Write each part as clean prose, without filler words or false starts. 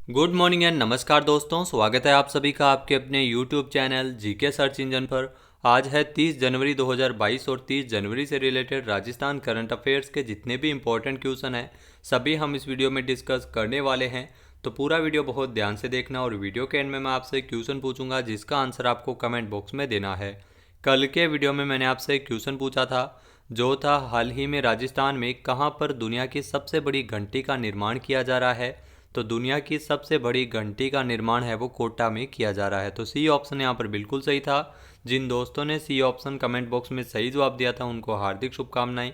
Good morning and नमस्कार दोस्तों, स्वागत है आप सभी का आपके अपने YouTube channel GK search engine पर। आज है 30 जनवरी 2022 और 30 जनवरी से रिलेटेड राजस्थान करंट अफेयर्स के जितने भी इम्पोर्टेंट क्वेश्चन हैं सभी हम इस वीडियो में डिस्कस करने वाले हैं। तो पूरा वीडियो बहुत ध्यान से देखना और वीडियो के एंड में मैं आपसे क्वेश्चन पूछूंगा जिसका आंसर आपको कमेंट बॉक्स में देना है। कल के वीडियो में मैंने आपसे क्वेश्चन पूछा था जो था हाल ही में राजस्थान में कहाँ पर दुनिया की सबसे बड़ी घंटी का निर्माण किया जा रहा है। तो दुनिया की सबसे बड़ी घंटी का निर्माण है वो कोटा में किया जा रहा है। तो सी ऑप्शन यहाँ पर बिल्कुल सही था। जिन दोस्तों ने सी ऑप्शन कमेंट बॉक्स में सही जवाब दिया था उनको हार्दिक शुभकामनाएं।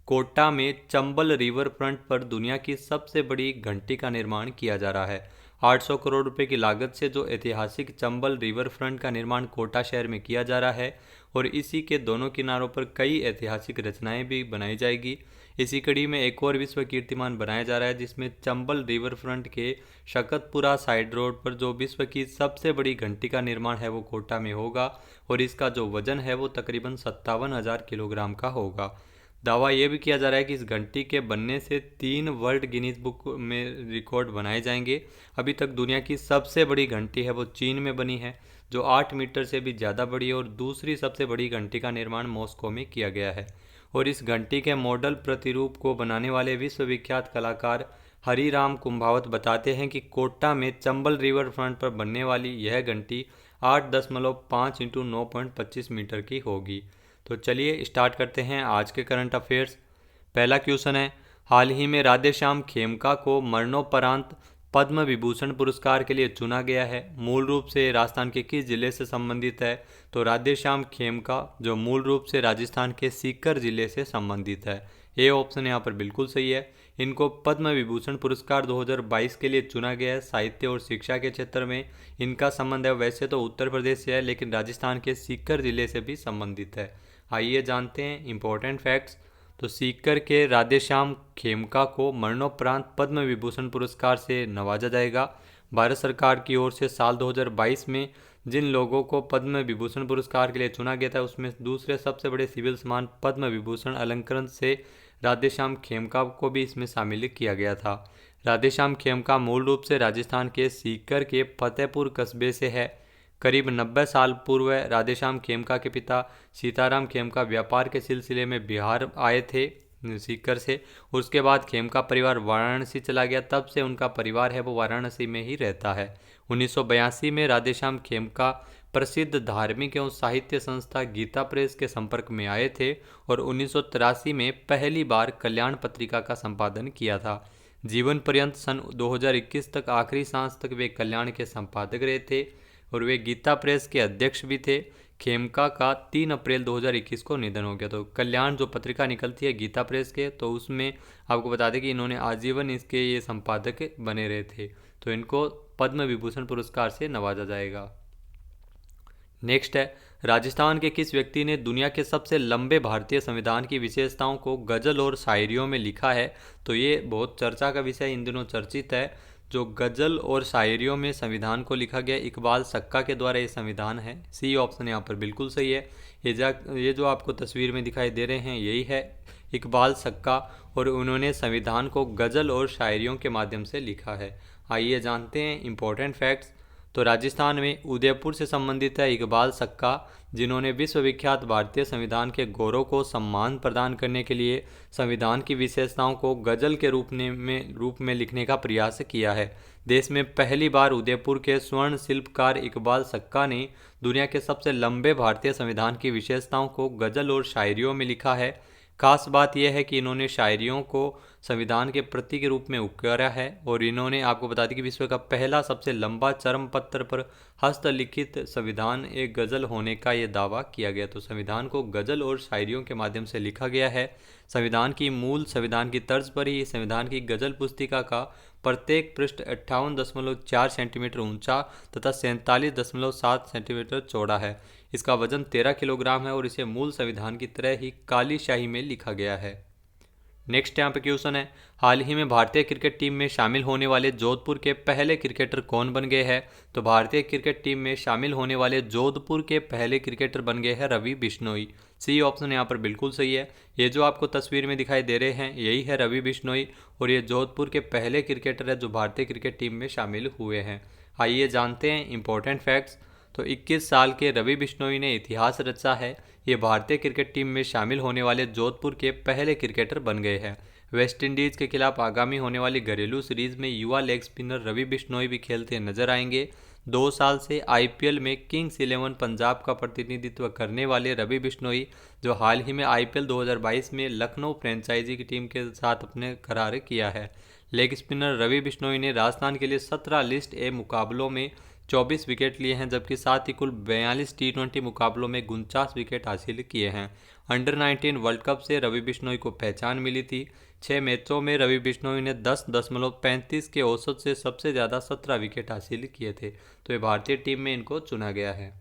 कोटा में चंबल रिवर फ्रंट पर दुनिया की सबसे बड़ी घंटी का निर्माण किया जा रहा है। 800 करोड़ रुपए की लागत से जो ऐतिहासिक चंबल रिवर फ्रंट का निर्माण कोटा शहर में किया जा रहा है और इसी के दोनों किनारों पर कई ऐतिहासिक रचनाएं भी बनाई जाएगी। इसी कड़ी में एक और विश्व कीर्तिमान बनाया जा रहा है जिसमें चंबल रिवर फ्रंट के शकतपुरा साइड रोड पर जो विश्व की सबसे बड़ी घंटी का निर्माण है वो कोटा में होगा और इसका जो वजन है वो तकरीबन 57,000 किलोग्राम का होगा। दावा यह भी किया जा रहा है कि इस घंटी के बनने से 3 वर्ल्ड गिनीज बुक में रिकॉर्ड बनाए जाएंगे। अभी तक दुनिया की सबसे बड़ी घंटी है वो चीन में बनी है जो 8 मीटर से भी ज़्यादा बड़ी है और दूसरी सबसे बड़ी घंटी का निर्माण मॉस्को में किया गया है। और इस घंटी के मॉडल प्रतिरूप को बनाने वाले विश्वविख्यात कलाकार हरिराम कुंभावत बताते हैं कि कोटा में चंबल रिवर फ्रंट पर बनने वाली यह घंटी 8.5 इंटू 9.25 मीटर की होगी। तो चलिए स्टार्ट करते हैं आज के करंट अफेयर्स। पहला क्वेश्चन है, हाल ही में राधेश्याम खेमका को मरणोपरांत पद्म विभूषण पुरस्कार के लिए चुना गया है। मूल रूप से राजस्थान के किस जिले से संबंधित है? तो राधेश्याम खेमका जो मूल रूप से राजस्थान के सीकर जिले से संबंधित है। ये ऑप्शन यहाँ पर बिल्कुल सही है। इनको पद्म विभूषण पुरस्कार 2022 के लिए चुना गया है। साहित्य और शिक्षा के क्षेत्र में इनका संबंध है वैसे तो उत्तर प्रदेश से है लेकिन राजस्थान के सीकर जिले से भी संबंधित है। आइए जानते हैं इंपॉर्टेंट फैक्ट्स। तो सीकर के राधेश्याम खेमका को मरणोपरांत पद्म विभूषण पुरस्कार से नवाजा जाएगा। भारत सरकार की ओर से साल 2022 में जिन लोगों को पद्म विभूषण पुरस्कार के लिए चुना गया था उसमें दूसरे सबसे बड़े सिविल सम्मान पद्म विभूषण अलंकरण से राधेश्याम खेमका को भी इसमें शामिल किया गया था। राधेश्याम खेमका मूल रूप से राजस्थान के सीकर के फतेहपुर कस्बे से है। करीब 90 साल पूर्व राधेश्याम खेमका के पिता सीताराम खेमका व्यापार के सिलसिले में बिहार आए थे सीकर से। उसके बाद खेमका परिवार वाराणसी चला गया, तब से उनका परिवार है वो वाराणसी में ही रहता है। 1982 में राधेश्याम खेमका प्रसिद्ध धार्मिक एवं साहित्य संस्था गीता प्रेस के संपर्क में आए थे और 1983 में पहली बार कल्याण पत्रिका का संपादन किया था। जीवन पर्यंत सन 2021 तक आखिरी सांस तक वे कल्याण के संपादक रहे थे और वे गीता प्रेस के अध्यक्ष भी थे। खेमका का 3 अप्रैल 2021 को निधन हो गया। तो कल्याण जो पत्रिका निकलती है गीता प्रेस के, तो उसमें आपको बता दें कि इन्होंने आजीवन इसके ये संपादक बने रहे थे। तो इनको पद्म विभूषण पुरस्कार से नवाजा जाएगा। नेक्स्ट है, राजस्थान के किस व्यक्ति ने दुनिया के सबसे लंबे भारतीय संविधान की विशेषताओं को गजल और शायरियों में लिखा है? तो ये बहुत चर्चा का विषय इन दिनों चर्चित है। जो गजल और शायरियों में संविधान को लिखा गया इकबाल सक्का के द्वारा ये संविधान है। सी ऑप्शन यहाँ पर बिल्कुल सही है। ये जो आपको तस्वीर में दिखाई दे रहे हैं यही है इकबाल सक्का और उन्होंने संविधान को गजल और शायरियों के माध्यम से लिखा है। आइए जानते हैं इम्पोर्टेंट फैक्ट्स। तो राजस्थान में उदयपुर से संबंधित है इकबाल सक्का जिन्होंने विश्वविख्यात भारतीय संविधान के गौरव को सम्मान प्रदान करने के लिए संविधान की विशेषताओं को गजल के रूप में लिखने का प्रयास किया है। देश में पहली बार उदयपुर के स्वर्ण शिल्पकार इकबाल सक्का ने दुनिया के सबसे लंबे भारतीय संविधान की विशेषताओं को गजल और शायरियों में लिखा है। खास बात यह है कि इन्होंने शायरियों को संविधान के प्रति के रूप में उकेरा है और इन्होंने आपको बता दें कि विश्व का पहला सबसे लंबा चर्म पत्र पर हस्तलिखित संविधान एक गज़ल होने का ये दावा किया गया। तो संविधान को गज़ल और शायरियों के माध्यम से लिखा गया है। संविधान की तर्ज पर ही संविधान की गज़ल पुस्तिका का प्रत्येक पृष्ठ 58.4 सेंटीमीटर ऊंचा तथा 47.7 सेंटीमीटर चौड़ा है। इसका वजन 13 किलोग्राम है और इसे मूल संविधान की तरह ही काली शाही में लिखा गया है। नेक्स्ट यहाँ पे क्वेश्चन है, हाल ही में भारतीय क्रिकेट टीम में शामिल होने वाले जोधपुर के पहले क्रिकेटर कौन बन गए हैं? तो भारतीय क्रिकेट टीम में शामिल होने वाले जोधपुर के पहले क्रिकेटर बन गए हैं रवि बिश्नोई। सी ऑप्शन यहाँ पर बिल्कुल सही है। ये जो आपको तस्वीर में दिखाई दे रहे हैं यही है रवि बिश्नोई और ये जोधपुर के पहले क्रिकेटर है जो भारतीय क्रिकेट टीम में शामिल हुए हैं। आइए जानते हैं इंपॉर्टेंट फैक्ट्स। तो 21 साल के रवि बिश्नोई ने इतिहास रचा है। ये भारतीय क्रिकेट टीम में शामिल होने वाले जोधपुर के पहले क्रिकेटर बन गए हैं। वेस्टइंडीज़ के खिलाफ आगामी होने वाली घरेलू सीरीज में युवा लेग स्पिनर रवि बिश्नोई भी खेलते नजर आएंगे। 2 साल से आईपीएल में किंग्स 11 पंजाब का प्रतिनिधित्व करने वाले रवि बिश्नोई, जो हाल ही में आईपीएल 2022 में लखनऊ फ्रेंचाइजी की टीम के साथ अपने करार किया है। लेग स्पिनर रवि बिश्नोई ने राजस्थान के लिए 17 लिस्ट ए मुकाबलों में 24 विकेट लिए हैं, जबकि साथ ही कुल 42 टी20 मुकाबलों में 49 विकेट हासिल किए हैं। अंडर 19 वर्ल्ड कप से रवि बिश्नोई को पहचान मिली थी। 6 मैचों में रवि बिश्नोई ने 10.35 के औसत से सबसे ज़्यादा 17 विकेट हासिल किए थे। तो ये भारतीय टीम में इनको चुना गया है।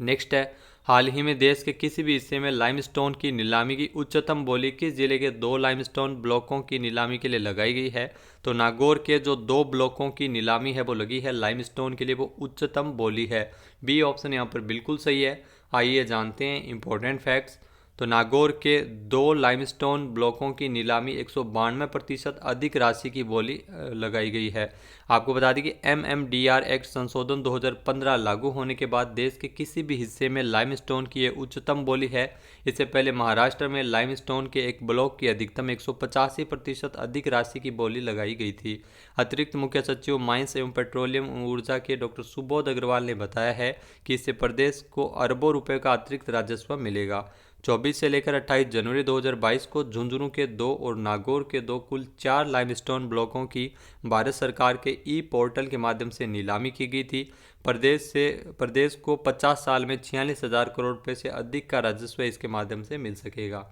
नेक्स्ट है, हाल ही में देश के किसी भी हिस्से में लाइमस्टोन की नीलामी की उच्चतम बोली किस जिले के 2 लाइमस्टोन ब्लॉकों की नीलामी के लिए लगाई गई है? तो नागौर के जो 2 ब्लॉकों की नीलामी है वो लगी है लाइमस्टोन के लिए, वो उच्चतम बोली है। बी ऑप्शन यहाँ पर बिल्कुल सही है। आइए जानते हैं इंपॉर्टेंट फैक्ट्स। तो नागौर के 2 लाइमस्टोन ब्लॉकों की नीलामी 192% अधिक राशि की बोली लगाई गई है। आपको बता दें कि MMDR एक्ट संशोधन 2015 लागू होने के बाद देश के किसी भी हिस्से में लाइमस्टोन की यह उच्चतम बोली है। इससे पहले महाराष्ट्र में लाइमस्टोन के एक ब्लॉक की अधिकतम 185% अधिक राशि की बोली लगाई गई थी। अतिरिक्त मुख्य सचिव माइंस एवं पेट्रोलियम ऊर्जा के डॉक्टर सुबोध अग्रवाल ने बताया है कि इससे प्रदेश को अरबों रुपए का अतिरिक्त राजस्व मिलेगा। 24 से लेकर 28 जनवरी 2022 को झुंझुनू के 2 और नागौर के 2 कुल 4 लाइमस्टोन ब्लॉकों की भारत सरकार के ई पोर्टल के माध्यम से नीलामी की गई थी। प्रदेश को 50 साल में 46,000 करोड़ रुपए से अधिक का राजस्व इसके माध्यम से मिल सकेगा।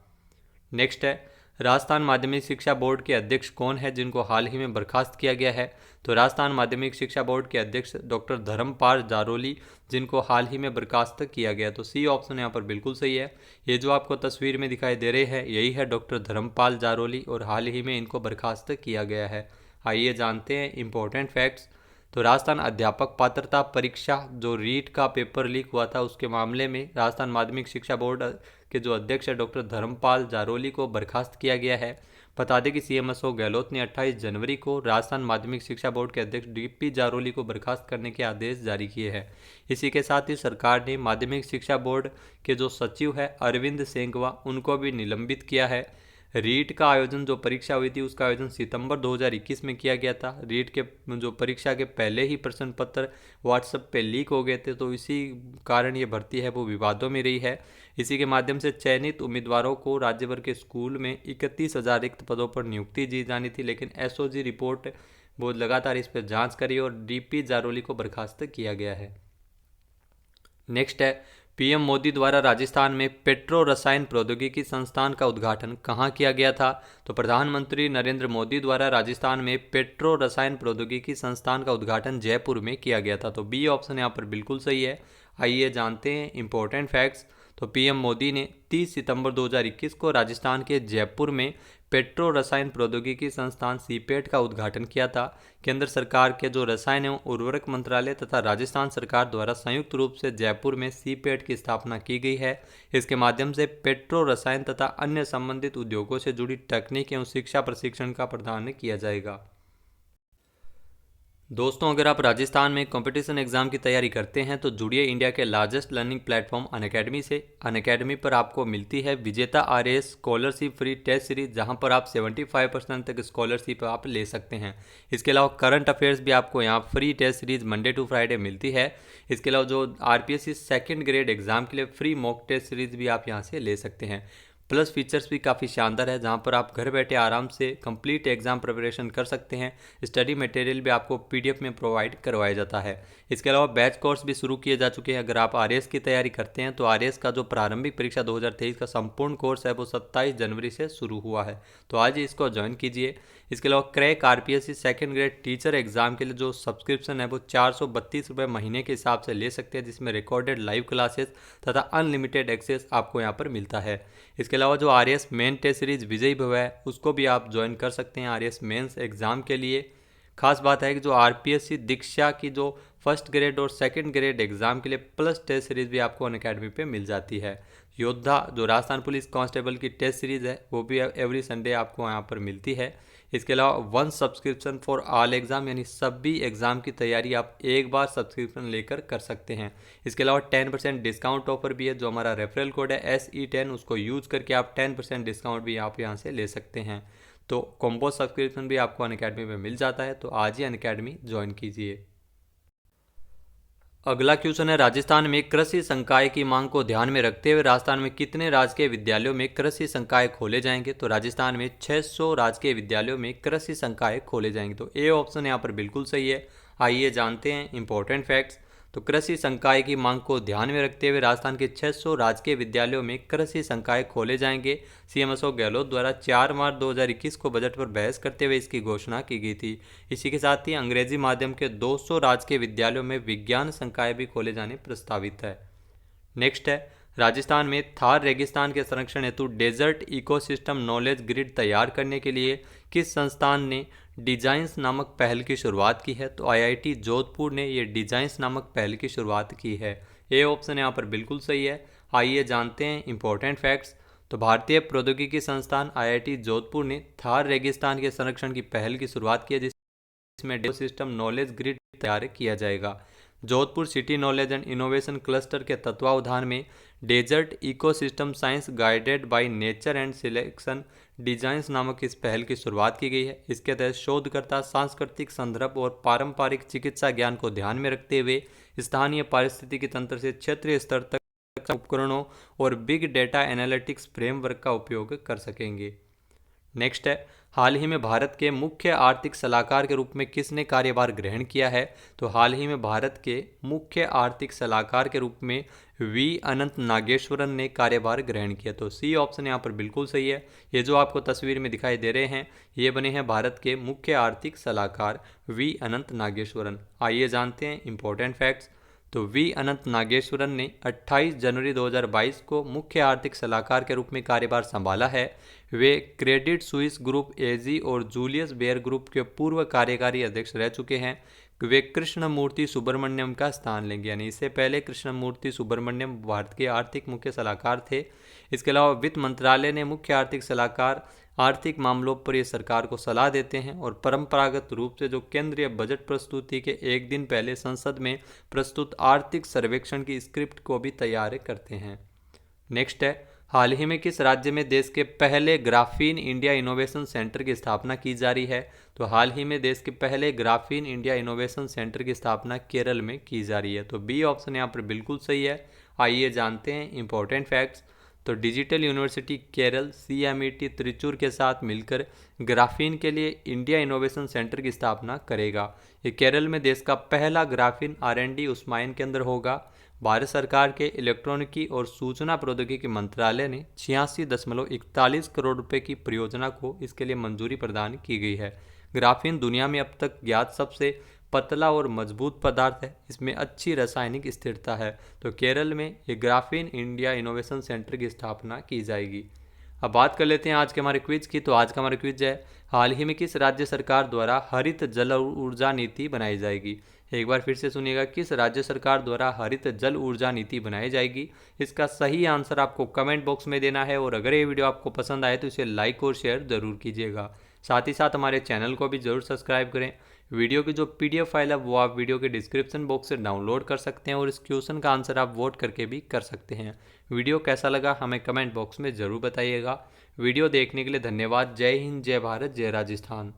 नेक्स्ट है, राजस्थान माध्यमिक शिक्षा बोर्ड के अध्यक्ष कौन है जिनको हाल ही में बर्खास्त किया गया है? तो राजस्थान माध्यमिक शिक्षा बोर्ड के अध्यक्ष डॉक्टर धर्मपाल जारोली, जिनको हाल ही में बर्खास्त किया गया। तो सी ऑप्शन यहाँ पर बिल्कुल सही है। ये जो आपको तस्वीर में दिखाई दे रहे हैं यही है डॉक्टर धर्मपाल जारोली और हाल ही में इनको बर्खास्त किया गया है। आइए जानते हैं इंपॉर्टेंट फैक्ट्स। तो राजस्थान अध्यापक पात्रता परीक्षा जो रीट का पेपर लीक हुआ था उसके मामले में राजस्थान माध्यमिक शिक्षा बोर्ड के जो अध्यक्ष है डॉक्टर धर्मपाल जारोली को बर्खास्त किया गया है। बता दें कि CMSO गहलोत ने 28 जनवरी को राजस्थान माध्यमिक शिक्षा बोर्ड के अध्यक्ष DP जारोली को बर्खास्त करने के आदेश जारी किए हैं। इसी के साथ ही सरकार ने माध्यमिक शिक्षा बोर्ड के जो सचिव है अरविंद सेंगवा उनको भी निलंबित किया है। रीट का आयोजन जो परीक्षा हुई थी उसका आयोजन सितंबर 2021 में किया गया था। रीट के जो परीक्षा के पहले ही प्रश्न पत्र व्हाट्सएप पे लीक हो गए थे, तो इसी कारण ये भर्ती है वो विवादों में रही है। इसी के माध्यम से चयनित उम्मीदवारों को राज्य भर के स्कूल में 31,000 रिक्त पदों पर नियुक्ति दी जानी थी, लेकिन SOG रिपोर्ट वो लगातार इस पर जाँच करी और DP जारोली को बर्खास्त किया गया है। नेक्स्ट है, PM मोदी द्वारा राजस्थान में पेट्रो रसायन प्रौद्योगिकी संस्थान का उद्घाटन कहाँ किया गया था? तो प्रधानमंत्री नरेंद्र मोदी द्वारा राजस्थान में पेट्रो रसायन प्रौद्योगिकी संस्थान का उद्घाटन जयपुर में किया गया था। तो बी ऑप्शन यहाँ पर बिल्कुल सही है। आइए जानते हैं इंपॉर्टेंट फैक्ट्स। तो PM मोदी ने 30 सितंबर 2021 को राजस्थान के जयपुर में पेट्रो रसायन प्रौद्योगिकी संस्थान सीपेट का उद्घाटन किया था। केंद्र सरकार के जो रसायन एवं उर्वरक मंत्रालय तथा राजस्थान सरकार द्वारा संयुक्त रूप से जयपुर में सीपेट की स्थापना की गई है। इसके माध्यम से पेट्रो रसायन तथा अन्य संबंधित उद्योगों से जुड़ी तकनीक एवं शिक्षा प्रशिक्षण का प्रदान किया जाएगा। दोस्तों, अगर आप राजस्थान में कंपटीशन एग्जाम की तैयारी करते हैं तो जुड़िए इंडिया के लार्जेस्ट लर्निंग प्लेटफॉर्म अनअकैडमी से। अनअकैडमी पर आपको मिलती है विजेता RAS scholarship free test series, जहां पर आप 75% तक स्कॉलरशिप आप ले सकते हैं। इसके अलावा करंट अफेयर्स भी आपको यहां free test series Monday to Friday मिलती है। इसके अलावा जो RPSC सेकेंड ग्रेड एग्जाम के लिए फ्री मॉक टेस्ट सीरीज भी आप यहां से ले सकते हैं। प्लस फीचर्स भी काफ़ी शानदार है, जहां पर आप घर बैठे आराम से कंप्लीट एग्जाम प्रिपरेशन कर सकते हैं। स्टडी मटेरियल भी आपको PDF में प्रोवाइड करवाया जाता है। इसके अलावा बैच कोर्स भी शुरू किए जा चुके हैं। अगर आप RAS की तैयारी करते हैं तो RAS का जो प्रारंभिक परीक्षा 2023 का संपूर्ण कोर्स है वो 27 जनवरी से शुरू हुआ है, तो आज ही इसको ज्वाइन कीजिए। इसके अलावा crack RPSC second grade teacher exam के लिए जो सब्सक्रिप्शन है वो 432 रुपये महीने के हिसाब से ले सकते हैं, जिसमें रिकॉर्डेड लाइव क्लासेस तथा अनलिमिटेड एक्सेस आपको यहाँ पर मिलता है। इसके अलावा जो आरएएस मेन टेस्ट सीरीज विजयी भव है उसको भी आप ज्वाइन कर सकते हैं आरएएस मेंस एग्जाम के लिए। खास बात है कि जो आरपीएससी दीक्षा की जो फर्स्ट ग्रेड और सेकंड ग्रेड एग्जाम के लिए प्लस टेस्ट सीरीज भी आपको अनअकैडमी पे मिल जाती है। योद्धा जो राजस्थान पुलिस कांस्टेबल की टेस्ट सीरीज है वो भी एवरी संडे आपको यहाँ पर मिलती है। इसके अलावा one subscription for all exam, यानी सभी एग्जाम की तैयारी आप एक बार सब्सक्रिप्शन लेकर कर सकते हैं। इसके अलावा 10% डिस्काउंट ऑफर भी है, जो हमारा रेफरल कोड है SE10, उसको यूज करके आप 10% डिस्काउंट भी आप यहाँ से ले सकते हैं। तो कॉम्बो सब्सक्रिप्शन भी आपको अनअकैडमी में मिल जाता है, तो आज ही अनअकैडमी ज्वाइन कीजिए। अगला क्वेश्चन है, राजस्थान में कृषि संकाय की मांग को ध्यान में रखते हुए राजस्थान में कितने राजकीय विद्यालयों में कृषि संकाय खोले जाएंगे? तो राजस्थान में 600 राजकीय विद्यालयों में कृषि संकाय खोले जाएंगे। तो ए ऑप्शन यहाँ पर बिल्कुल सही है। आइए जानते हैं इंपॉर्टेंट फैक्ट्स। तो कृषि संकाय की मांग को ध्यान में रखते हुए राजस्थान के 600 राजकीय विद्यालयों में कृषि संकाय खोले जाएंगे। सीएम अशोक गहलोत द्वारा 4 मार्च 2021 को बजट पर बहस करते हुए इसकी घोषणा की गई थी। इसी के साथ ही अंग्रेजी माध्यम के 200 राजकीय विद्यालयों में विज्ञान संकाय भी खोले जाने प्रस्तावित है। नेक्स्ट है, राजस्थान में थार रेगिस्तान के संरक्षण हेतु डेजर्ट इकोसिस्टम नॉलेज ग्रिड तैयार करने के लिए किस संस्थान ने डिजाइंस नामक पहल की शुरुआत की है? तो आईआईटी जोधपुर ने ये डिजाइंस नामक पहल की शुरुआत की है। ए ऑप्शन यहाँ पर बिल्कुल सही है। आइए जानते हैं इंपॉर्टेंट फैक्ट्स। तो भारतीय प्रौद्योगिकी संस्थान आईआईटी जोधपुर ने थार रेगिस्तान के संरक्षण की पहल की शुरुआत की है, जिसमें इकोसिस्टम नॉलेज ग्रिड तैयार किया जाएगा। Jodhpur city knowledge and innovation cluster के तत्वावधान में desert ecosystem science guided by nature and selection designs नामक इस पहल की शुरुआत की गई है। इसके तहत शोधकर्ता सांस्कृतिक संदर्भ और पारंपरिक चिकित्सा ज्ञान को ध्यान में रखते हुए स्थानीय पारिस्थितिकी तंत्र से क्षेत्रीय स्तर तक उपकरणों और बिग डेटा एनालिटिक्स फ्रेमवर्क का उपयोग कर सकेंगे। नेक्स्ट है, हाल ही में भारत के मुख्य आर्थिक सलाहकार के रूप में किसने कार्यभार ग्रहण किया है? तो हाल ही में भारत के मुख्य आर्थिक सलाहकार के रूप में वी अनंत नागेश्वरन ने कार्यभार ग्रहण किया। तो सी ऑप्शन यहाँ पर बिल्कुल सही है। ये जो आपको तस्वीर में दिखाई दे रहे हैं ये बने हैं भारत के मुख्य आर्थिक सलाहकार वी अनंत नागेश्वरन। आइए जानते हैं इंपॉर्टेंट फैक्ट्स। तो वी अनंत नागेश्वरन ने 28 जनवरी 2022 को मुख्य आर्थिक सलाहकार के रूप में कार्यभार संभाला है। वे क्रेडिट सुइस ग्रुप एजी और जूलियस बेयर ग्रुप के पूर्व कार्यकारी अध्यक्ष रह चुके हैं। वे कृष्णमूर्ति सुब्रमण्यम का स्थान लेंगे, यानी इससे पहले कृष्णमूर्ति सुब्रमण्यम भारत के आर्थिक मुख्य सलाहकार थे। इसके अलावा वित्त मंत्रालय ने मुख्य आर्थिक सलाहकार आर्थिक मामलों पर ये सरकार को सलाह देते हैं और परंपरागत रूप से जो केंद्रीय बजट प्रस्तुति के एक दिन पहले संसद में प्रस्तुत आर्थिक सर्वेक्षण की स्क्रिप्ट को भी तैयार करते हैं। नेक्स्ट है, हाल ही में किस राज्य में देश के पहले ग्राफीन इंडिया इनोवेशन सेंटर की स्थापना की जा रही है? तो हाल ही में देश के पहले ग्राफीन इंडिया इनोवेशन सेंटर की स्थापना केरल में की जा रही है। तो बी ऑप्शन यहाँ पर बिल्कुल सही है। आइए जानते हैं इंपॉर्टेंट फैक्ट्स। तो digital university Kerala CMET Trichur के साथ मिलकर ग्राफीन के लिए इंडिया इनोवेशन सेंटर की स्थापना करेगा। ये केरल में देश का पहला ग्राफीन R&D उस्माइन केंद्र होगा। भारत सरकार के इलेक्ट्रॉनिकी और सूचना प्रौद्योगिकी मंत्रालय ने 86.41 करोड़ रुपए की परियोजना को इसके लिए मंजूरी प्रदान की गई है। ग्राफीन दुनिया में अब तक ज्ञात सबसे पतला और मजबूत पदार्थ है। इसमें अच्छी रासायनिक स्थिरता है। तो केरल में ये ग्राफीन इंडिया इनोवेशन सेंटर की स्थापना की जाएगी। अब बात कर लेते हैं आज के हमारे क्विज की। तो आज का हमारा क्विज है, हाल ही में किस राज्य सरकार द्वारा हरित जल ऊर्जा नीति बनाई जाएगी? एक बार फिर से सुनिएगा, किस राज्य सरकार द्वारा हरित जल ऊर्जा नीति बनाई जाएगी? इसका सही आंसर आपको कमेंट बॉक्स में देना है और अगर ये वीडियो आपको पसंद आए तो इसे लाइक और शेयर जरूर कीजिएगा। साथ ही साथ हमारे चैनल को भी जरूर सब्सक्राइब करें। वीडियो की जो PDF फाइल है वो आप वीडियो के डिस्क्रिप्शन बॉक्स से डाउनलोड कर सकते हैं और इस क्वेश्चन का आंसर आप वोट करके भी कर सकते हैं। वीडियो कैसा लगा हमें कमेंट बॉक्स में ज़रूर बताइएगा। वीडियो देखने के लिए धन्यवाद। जय हिंद, जय भारत, जय राजस्थान।